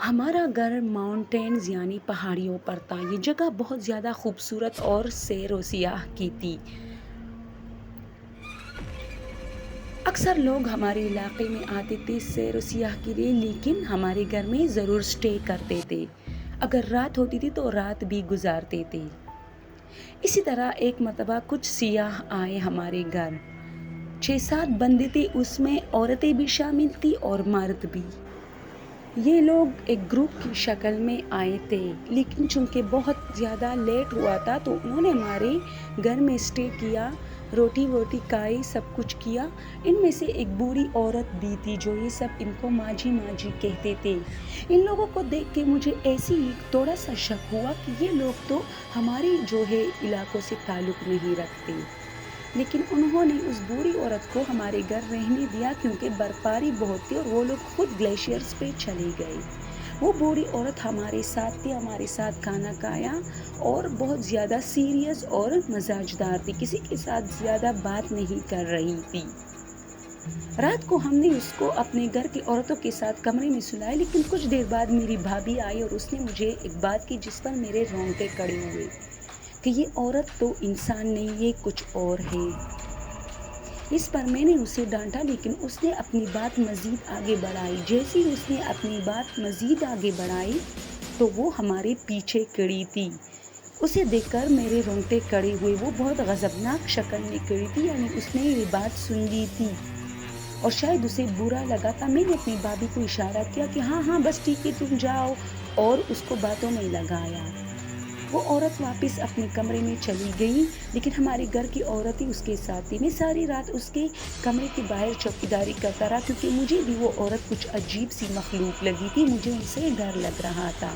ہمارا گھر ماؤنٹینز یعنی پہاڑیوں پر تھا۔ یہ جگہ بہت زیادہ خوبصورت اور سیر و سیاح کی تھی۔ اکثر لوگ ہمارے علاقے میں آتے تھے سیر و سیاح کے لیے، لیکن ہمارے گھر میں ضرور اسٹے کرتے تھے۔ اگر رات ہوتی تھی تو رات بھی گزارتے تھے۔ اسی طرح ایک مرتبہ کچھ سیاح آئے ہمارے گھر۔ 6-7 بندے تھے، اس میں عورتیں بھی شامل تھیں اور مرد بھی۔ یہ لوگ ایک گروپ کی شکل میں آئے تھے، لیکن چونکہ بہت زیادہ لیٹ ہوا تھا تو انہوں نے ہمارے گھر میں اسٹے کیا، روٹی ووٹی کھائی، سب کچھ کیا۔ ان میں سے ایک بوڑھی عورت بھی تھی جو یہ سب ان کو ماجی ماجی کہتے تھے۔ ان لوگوں کو دیکھ کے مجھے ایسی ہی تھوڑا سا شک ہوا کہ یہ لوگ تو ہماری جو ہے علاقوں سے تعلق نہیں رکھتے، لیکن انہوں نے اس بوڑھی عورت کو ہمارے گھر رہنے دیا کیونکہ برفباری بہت تھی اور وہ لوگ خود گلیشیئرز پہ چلے گئے۔ وہ بوڑھی عورت ہمارے ساتھ تھی، ہمارے ساتھ کھانا کھایا اور بہت زیادہ سیریس اور مزاج دار تھی، کسی کے ساتھ زیادہ بات نہیں کر رہی تھی۔ رات کو ہم نے اس کو اپنے گھر کی عورتوں کے ساتھ کمرے میں سلایا، لیکن کچھ دیر بعد میری بھابھی آئی اور اس نے مجھے ایک بات کی جس پر میرے رونگٹے کھڑے ہوئے کہ یہ عورت تو انسان نہیں، یہ کچھ اور ہے۔ اس پر میں نے اسے ڈانٹا، لیکن اس نے اپنی بات مزید آگے بڑھائی۔ جیسے ہی اس نے اپنی بات مزید آگے بڑھائی تو وہ ہمارے پیچھے کھڑی تھی۔ اسے دیکھ کر میرے رونگٹے کھڑے ہوئے۔ وہ بہت غضبناک شکل میں کھڑی تھی، یعنی اس نے یہ بات سن لی تھی اور شاید اسے برا لگا تھا۔ میں نے اپنی بھابھی کو اشارہ کیا کہ ہاں بس ٹھیک ہے، تم جاؤ، اور اس کو باتوں میں لگایا۔ وہ عورت واپس اپنے کمرے میں چلی گئی، لیکن ہمارے گھر کی عورتیں اس کے ساتھ تھی۔ میں ساری رات اس کے کمرے کے باہر چوکیداری کرتا رہا کیونکہ مجھے بھی وہ عورت کچھ عجیب سی مخلوق لگی تھی، مجھے ان سے ڈر لگ رہا تھا۔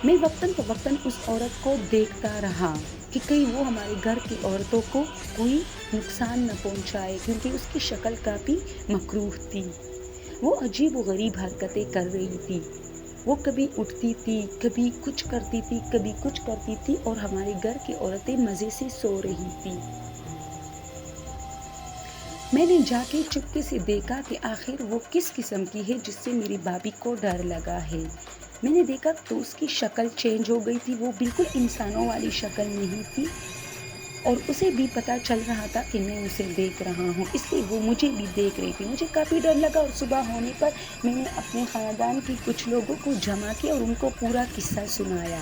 میں وقتاً فوقتاً اس عورت کو دیکھتا رہا کہ کہیں وہ ہمارے گھر کی عورتوں کو کوئی نقصان نہ پہنچائے، کیونکہ اس کی شکل کافی مکروہ تھی۔ وہ عجیب و غریب حرکتیں کر رہی تھی۔ وہ کبھی اٹھتی تھی، کبھی کچھ کرتی تھی، کبھی کچھ کرتی تھی، اور ہمارے گھر کی عورتیں مزے سے سو رہی تھی۔ میں نے جا کے چپکے سے دیکھا کہ آخر وہ کس قسم کی ہے جس سے میری بھابھی کو ڈر لگا ہے۔ میں نے دیکھا تو اس کی شکل چینج ہو گئی تھی، وہ بالکل انسانوں والی شکل نہیں تھی، اور اسے بھی پتہ چل رہا تھا کہ میں اسے دیکھ رہا ہوں، اس لیے وہ مجھے بھی دیکھ رہی تھی۔ مجھے کافی ڈر لگا اور صبح ہونے پر میں نے اپنے خاندان کی کچھ لوگوں کو جمع کیا اور ان کو پورا قصہ سنایا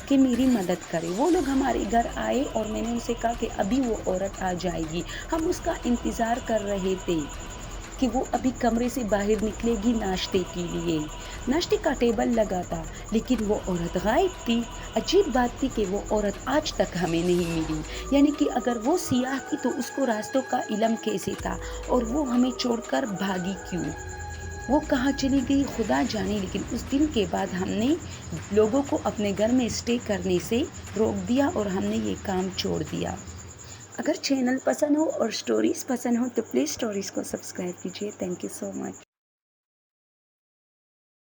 کہ میری مدد کرے۔ وہ لوگ ہمارے گھر آئے اور میں نے اسے کہا کہ ابھی وہ عورت آ جائے گی۔ ہم اس کا انتظار کر رہے تھے کہ وہ ابھی کمرے سے باہر نکلے گی ناشتے کے لیے۔ ناشتے کا ٹیبل لگا تھا، لیکن وہ عورت غائب تھی۔ عجیب بات تھی کہ وہ عورت آج تک ہمیں نہیں ملی، یعنی کہ اگر وہ سیاح تھی تو اس کو راستوں کا علم کیسے تھا، اور وہ ہمیں چھوڑ کر بھاگی کیوں؟ وہ کہاں چلی گئی خدا جانے، لیکن اس دن کے بعد ہم نے لوگوں کو اپنے گھر میں اسٹے کرنے سے روک دیا اور ہم نے یہ کام چھوڑ دیا۔ اگر چینل پسند ہو اور سٹوریز پسند ہو تو پلیز سٹوریز کو سبسکرائب کیجیے۔ Thank you so much.